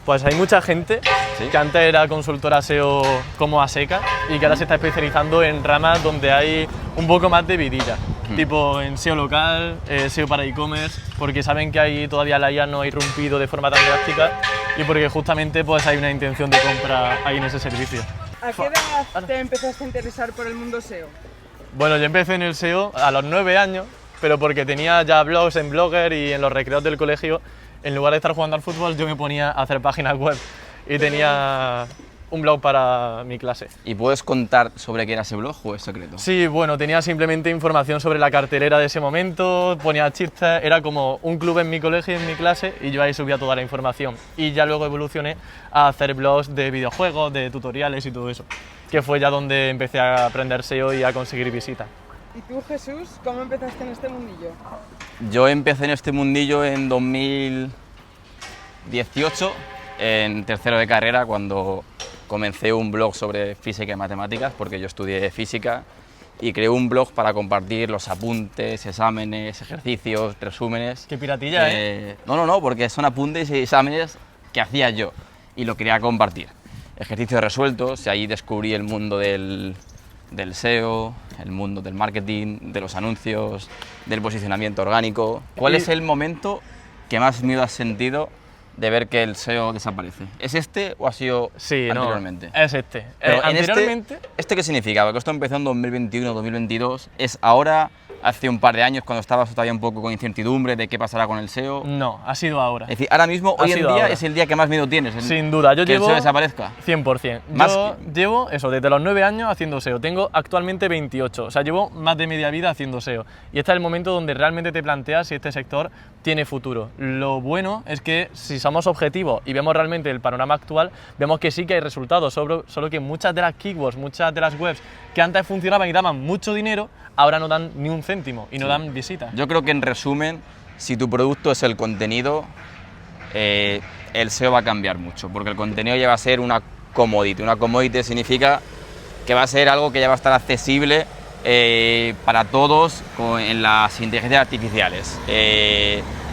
Pues hay mucha gente ¿Sí? que antes era consultora SEO como a secas y que ahora se está especializando en ramas donde hay un poco más de vidilla, tipo en SEO local, SEO para e-commerce, porque saben que ahí todavía la IA no ha irrumpido de forma tan drástica y porque justamente pues hay una intención de compra ahí en ese servicio. ¿A qué edad te empezaste a interesar por el mundo SEO? Bueno, yo empecé en el SEO a los 9 años, pero porque tenía ya blogs en Blogger y en los recreos del colegio, en lugar de estar jugando al fútbol, yo me ponía a hacer páginas web y tenía un blog para mi clase. ¿Y puedes contar sobre qué era ese blog o es secreto? Sí, bueno, tenía simplemente información sobre la cartelera de ese momento, ponía chistes, era como un club en mi colegio, en mi clase, y yo ahí subía toda la información. Y ya luego evolucioné a hacer blogs de videojuegos, de tutoriales y todo eso, que fue ya donde empecé a aprender SEO y a conseguir visitas. ¿Y tú, Jesús, cómo empezaste en este mundillo? Yo empecé en este mundillo en 2018, en tercero de carrera, cuando comencé un blog sobre física y matemáticas, porque yo estudié física, y creé un blog para compartir los apuntes, exámenes, ejercicios, resúmenes. ¡Qué piratilla, No, porque son apuntes y exámenes que hacía yo, y lo quería compartir. Ejercicios resueltos, y ahí descubrí el mundo del SEO, el mundo del marketing, de los anuncios, del posicionamiento orgánico. ¿Cuál es el momento que más miedo has sentido de ver que el SEO desaparece? ¿Es este o ha sido anteriormente? No, es este. Pero Anteriormente... ¿Este qué significa? Porque esto empezó en 2021, 2022. ¿Es ahora, hace un par de años, cuando estabas todavía un poco con incertidumbre de qué pasará con el SEO? No, ha sido ahora. Es decir, ahora mismo, hoy en día, ahora. es el día que más miedo tienes. Sin duda, yo que llevo... el SEO desaparezca. 100%. Yo llevo eso, desde los 9 años haciendo SEO. Tengo actualmente 28, o sea, llevo más de media vida haciendo SEO. Y este es el momento donde realmente te planteas si este sector tiene futuro. Lo bueno es que si somos objetivos y vemos realmente el panorama actual, vemos que sí que hay resultados, solo que muchas de las keywords, muchas de las webs que antes funcionaban y daban mucho dinero, ahora no dan ni un céntimo y no dan visitas. Yo creo que en resumen, si tu producto es el contenido, el SEO va a cambiar mucho, porque el contenido ya va a ser una commodity. Una commodity significa que va a ser algo que ya va a estar accesible para todos en las inteligencias artificiales,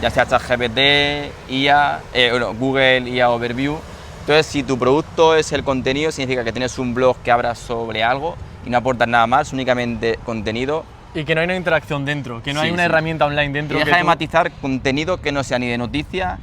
ya sea ChatGPT, IA, Google IA Overview. Entonces, si tu producto es el contenido, significa que tienes un blog que habla sobre algo y no aportas nada más, únicamente contenido. Y que no hay una interacción dentro, que no hay una herramienta online dentro. Y deja de matizar contenido que no sea ni de noticia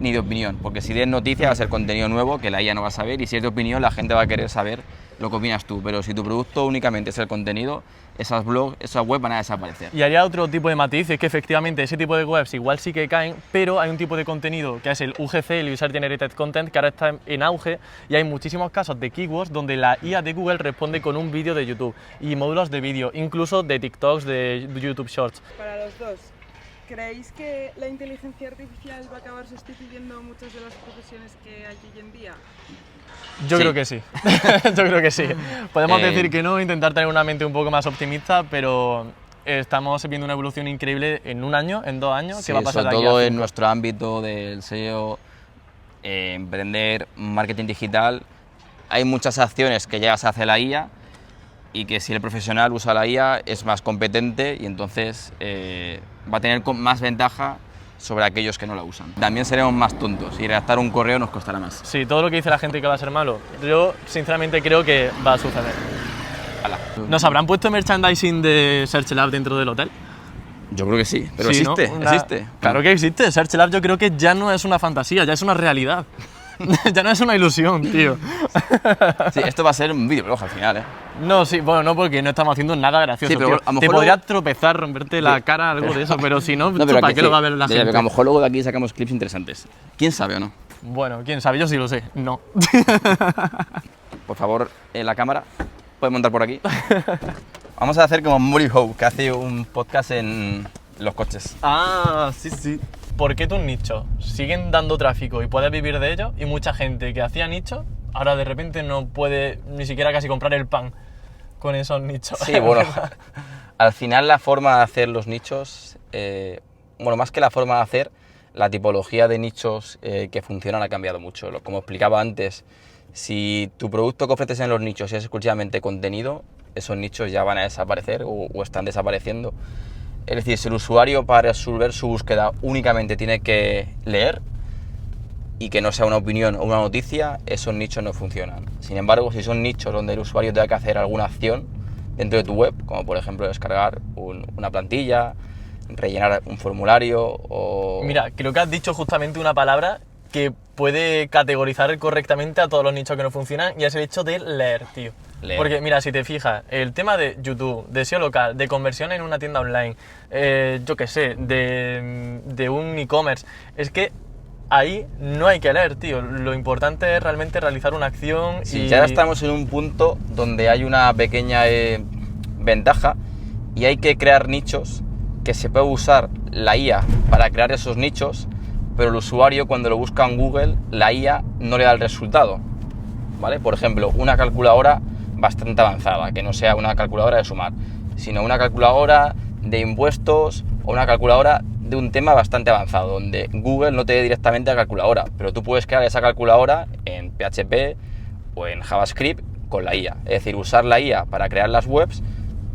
ni de opinión, porque si es noticia va a ser contenido nuevo que la IA no va a saber, y si es de opinión la gente va a querer saber lo que opinas tú, pero si tu producto únicamente es el contenido, esas blogs, esas webs van a desaparecer. Y haría otro tipo de matiz, es que efectivamente ese tipo de webs igual sí que caen, pero hay un tipo de contenido que es el UGC, el User Generated Content, que ahora está en auge, y hay muchísimos casos de keywords donde la IA de Google responde con un vídeo de YouTube y módulos de vídeo, incluso de TikToks, de YouTube Shorts. Para los dos, ¿creéis que la inteligencia artificial va a acabar sustituyendo muchas de las profesiones que hay hoy en día? Yo creo que sí, yo creo que sí. Podemos decir que no, intentar tener una mente un poco más optimista, pero estamos viendo una evolución increíble en un año, en 2 años, que va a pasar sobre de aquí todo a 5. en nuestro ámbito del SEO, emprender, marketing digital, hay muchas acciones que ya se hace la IA y que si el profesional usa la IA es más competente y entonces va a tener más ventaja sobre aquellos que no la usan. También seremos más tontos y redactar un correo nos costará más. Sí, todo lo que dice la gente que va a ser malo, yo sinceramente creo que va a suceder. Hala. ¿Nos habrán puesto merchandising de SearchLab dentro del hotel? Yo creo que sí, pero Sí, existe, ¿no? existe. Claro que existe, SearchLab yo creo que ya no es una fantasía, ya es una realidad. Ya no es una ilusión, tío. Sí, esto va a ser un videoblog al final, ¿eh? No, sí, bueno, no, porque no estamos haciendo nada gracioso, Sí, pero tío. a lo Te mejor podrías luego... tropezar, romperte la cara, algo de eso, pero si no, pero ¿para qué lo va a ver la gente? A lo mejor luego de aquí sacamos clips interesantes. ¿Quién sabe o no? Bueno, quién sabe, yo sí lo sé, no. Por favor, la cámara, ¿puedes montar por aquí? Vamos a hacer como Murray Howe, que hace un podcast en los coches. Ah, sí, sí. ¿Por qué tus nichos siguen dando tráfico y puedes vivir de ellos? Y mucha gente que hacía nichos, ahora de repente no puede ni siquiera casi comprar el pan con esos nichos. Sí, bueno, al final la forma de hacer los nichos, bueno, más que la forma de hacer, la tipología de nichos que funcionan ha cambiado mucho. Como explicaba antes, si tu producto que ofreces en los nichos es exclusivamente contenido, esos nichos ya van a desaparecer o están desapareciendo. Es decir, si el usuario para resolver su búsqueda únicamente tiene que leer, y que no sea una opinión o una noticia, esos nichos no funcionan. Sin embargo, si son nichos donde el usuario tenga que hacer alguna acción dentro de tu web, como por ejemplo descargar una plantilla, rellenar un formulario o... Mira, creo que has dicho justamente una palabra que puede categorizar correctamente a todos los nichos que no funcionan, y es el hecho de leer, tío. Leer. Porque mira, si te fijas, el tema de YouTube, de SEO local, de conversión en una tienda online, yo qué sé, de un e-commerce, es que ahí no hay que leer, tío. Lo importante es realmente realizar una acción. Sí, y ya estamos en un punto donde hay una pequeña ventaja, y hay que crear nichos que se puede usar la IA para crear esos nichos, pero el usuario cuando lo busca en Google, la IA no le da el resultado, ¿vale? Por ejemplo, una calculadora bastante avanzada, que no sea una calculadora de sumar, sino una calculadora de impuestos o una calculadora de un tema bastante avanzado, donde Google no te dé directamente la calculadora, pero tú puedes crear esa calculadora en PHP o en JavaScript con la IA, es decir, usar la IA para crear las webs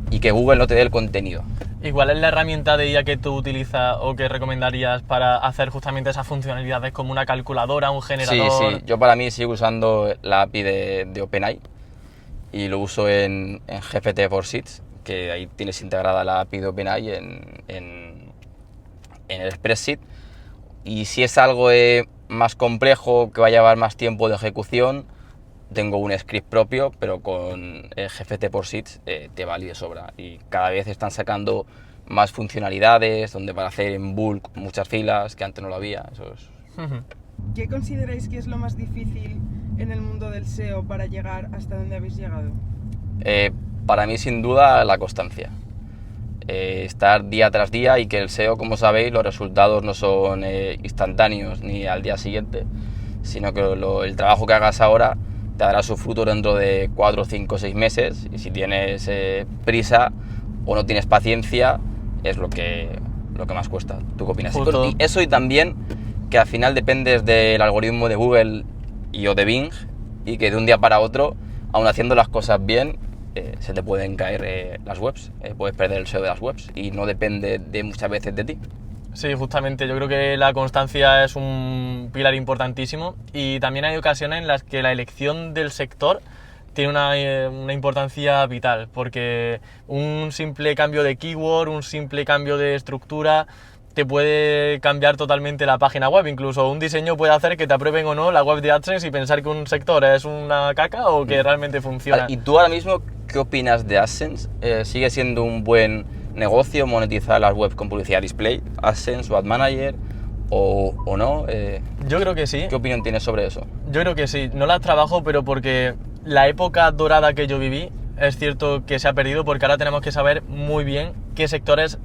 y que Google no te dé el contenido. ¿Y cuál es la herramienta de IA que tú utilizas o que recomendarías para hacer justamente esas funcionalidades, como una calculadora, un generador? Sí, yo para mí sigo usando la API de OpenAI y lo uso en GPT for Sheets, que ahí tienes integrada la API de OpenAI en el Spreadsheet. Y si es algo más complejo, que va a llevar más tiempo de ejecución, tengo un script propio, pero con GPT for Sheets te vale de sobra. Y cada vez están sacando más funcionalidades, donde para hacer en bulk muchas filas, que antes no lo había. Eso es... ¿Qué consideráis que es lo más difícil en el mundo del SEO para llegar hasta donde habéis llegado? Para mí, sin duda, la constancia. Estar día tras día, y que el SEO, como sabéis, los resultados no son instantáneos ni al día siguiente, sino que el trabajo que hagas ahora te dará su fruto dentro de 4, 5, 6 meses, y si tienes prisa o no tienes paciencia, es lo que más cuesta. ¿Tú qué opinas? Justo. Y eso, y también que al final dependes del algoritmo de Google o de Bing, y que de un día para otro, aun haciendo las cosas bien, se te pueden caer las webs, puedes perder el SEO de las webs, y no depende de muchas veces de ti. Sí, justamente, yo creo que la constancia es un pilar importantísimo, y también hay ocasiones en las que la elección del sector tiene una importancia vital, porque un simple cambio de keyword, un simple cambio de estructura te puede cambiar totalmente la página web. Incluso un diseño puede hacer que te aprueben o no la web de AdSense y pensar que un sector es una caca o que realmente funciona. ¿Y tú ahora mismo qué opinas de AdSense? ¿Sigue siendo un buen negocio monetizar las webs con publicidad display, AdSense o Ad Manager, o no? Yo creo que sí. ¿Qué opinión tienes sobre eso? Yo creo que sí. No las trabajo, pero porque la época dorada que yo viví es cierto que se ha perdido, porque ahora tenemos que saber muy bien qué sectores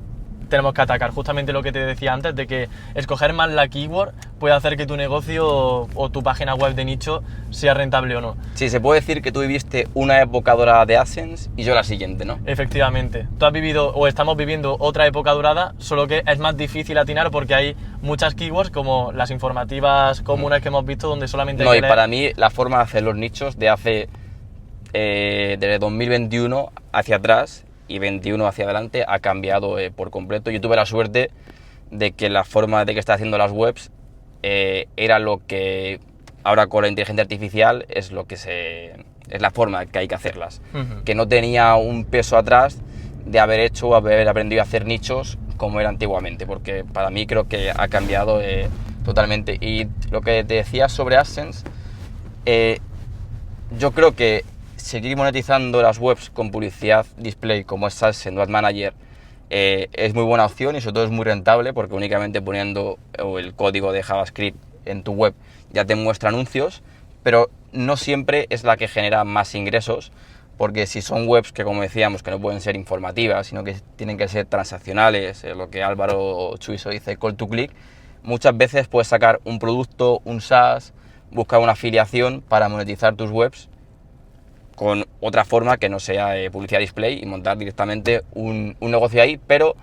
tenemos que atacar. Justamente lo que te decía antes, de que escoger mal la keyword puede hacer que tu negocio o tu página web de nicho sea rentable o no. Sí, se puede decir que tú viviste una época dorada de AdSense y yo la siguiente, ¿no? Efectivamente. Tú has vivido, o estamos viviendo, otra época dorada, solo que es más difícil atinar porque hay muchas keywords, como las informativas comunes que hemos visto, donde solamente hay No, que y leer. para mí la forma de hacer los nichos de hace desde 2021 hacia atrás y 21 hacia adelante ha cambiado por completo. Yo tuve la suerte de que la forma de que está haciendo las webs era lo que ahora con la inteligencia artificial es la forma que hay que hacerlas. Que no tenía un peso atrás de haber aprendido a hacer nichos como era antiguamente, porque para mí creo que ha cambiado totalmente. Y lo que te decía sobre AdSense, yo creo que seguir monetizando las webs con publicidad display como es AdSense o Ad Manager es muy buena opción, y sobre todo es muy rentable, porque únicamente poniendo el código de JavaScript en tu web ya te muestra anuncios, pero no siempre es la que genera más ingresos, porque si son webs que, como decíamos, que no pueden ser informativas, sino que tienen que ser transaccionales, lo que Álvaro Chuiso dice call to click, muchas veces puedes sacar un producto, un SaaS, buscar una afiliación para monetizar tus webs con otra forma que no sea publicidad display y montar directamente un negocio ahí, pero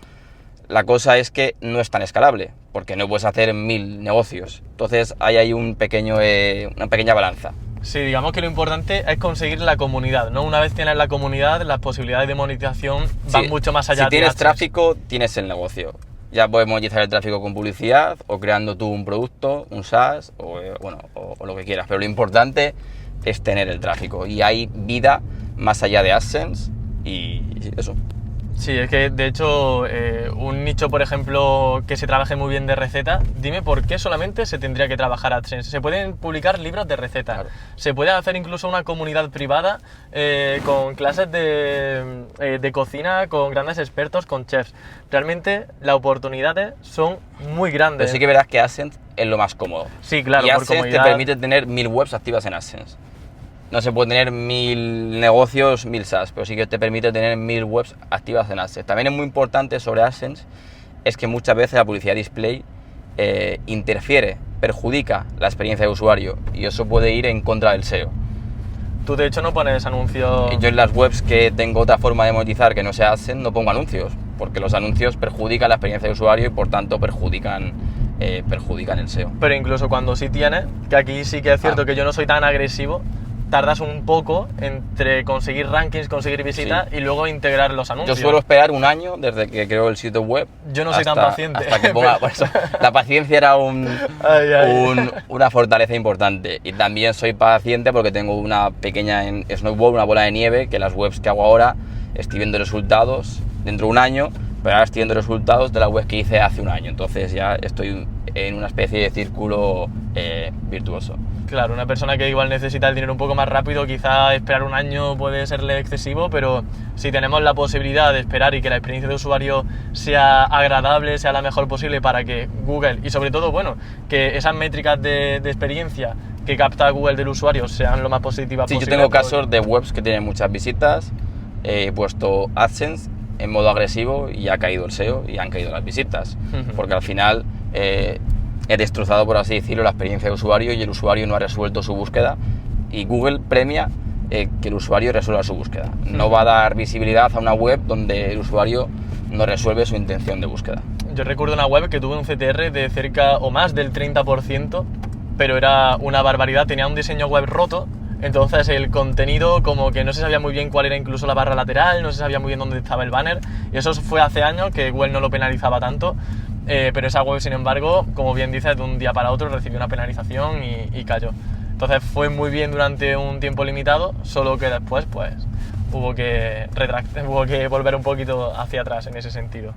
la cosa es que no es tan escalable, porque no puedes hacer 1000 negocios. Entonces hay una pequeña balanza. Sí, digamos que lo importante es conseguir la comunidad, ¿no? Una vez tienes la comunidad, las posibilidades de monetización van mucho más allá. Si tienes de AdSense. tráfico, tienes el negocio. Ya puedes monetizar el tráfico con publicidad o creando tú un producto, un SaaS o lo que quieras. Pero lo importante es tener el tráfico y hay vida más allá de AdSense y eso. Sí, es que de hecho un nicho, por ejemplo, que se trabaje muy bien de receta, dime por qué solamente se tendría que trabajar AdSense. Se pueden publicar libros de recetas, Claro. se puede hacer incluso una comunidad privada con clases de cocina, con grandes expertos, con chefs. Realmente las oportunidades son muy grandes. Pero sí que verás que AdSense es lo más cómodo. Sí, claro, y por AdSense comodidad. te permite tener 1000 webs activas en AdSense. No se puede tener 1000 negocios, 1000 SaaS, pero sí que te permite tener 1000 webs activas en AdSense. También es muy importante sobre AdSense, es que muchas veces la publicidad display interfiere, perjudica la experiencia de usuario y eso puede ir en contra del SEO. Tú de hecho no pones anuncios... Yo en las webs que tengo otra forma de monetizar que no sea AdSense no pongo anuncios, porque los anuncios perjudican la experiencia de usuario y por tanto perjudican el SEO. Pero incluso cuando sí tienes, que aquí sí que es cierto que yo no soy tan agresivo, tardas un poco entre conseguir rankings, conseguir visitas y luego integrar los Yo anuncios. suelo esperar un año desde que creo el sitio web. Yo no soy tan paciente. Hasta que ponga, por eso, la paciencia era una fortaleza importante. Y también soy paciente porque tengo una pequeña en Snowball, una bola de nieve, que las webs que hago ahora estoy viendo resultados dentro de un año, pero ahora estoy viendo resultados de la web que hice hace un año. Entonces ya estoy en una especie de círculo virtuoso. Claro, una persona que igual necesita el dinero un poco más rápido, quizá esperar un año puede serle excesivo, pero si tenemos la posibilidad de esperar y que la experiencia de usuario sea agradable, sea la mejor posible para que Google, y sobre todo, bueno, que esas métricas de experiencia que capta Google del usuario sean lo más positivas Sí, posible. yo tengo casos de webs que tienen muchas visitas, he puesto AdSense en modo agresivo y ha caído el SEO y han caído las visitas, porque al final he destrozado, por así decirlo, la experiencia de usuario y el usuario no ha resuelto su búsqueda y Google premia que el usuario resuelva su búsqueda. No va a dar visibilidad a una web donde el usuario no resuelve su intención de búsqueda. Yo recuerdo una web que tuvo un CTR de cerca o más del 30%, pero era una barbaridad, tenía un diseño web roto, entonces el contenido como que no se sabía muy bien cuál era incluso la barra lateral, no se sabía muy bien dónde estaba el banner, y eso fue hace años que Google no lo penalizaba tanto. Pero esa web, sin embargo, como bien dices, de un día para otro recibió una penalización y cayó. Entonces fue muy bien durante un tiempo limitado, solo que después pues hubo que volver un poquito hacia atrás en ese sentido.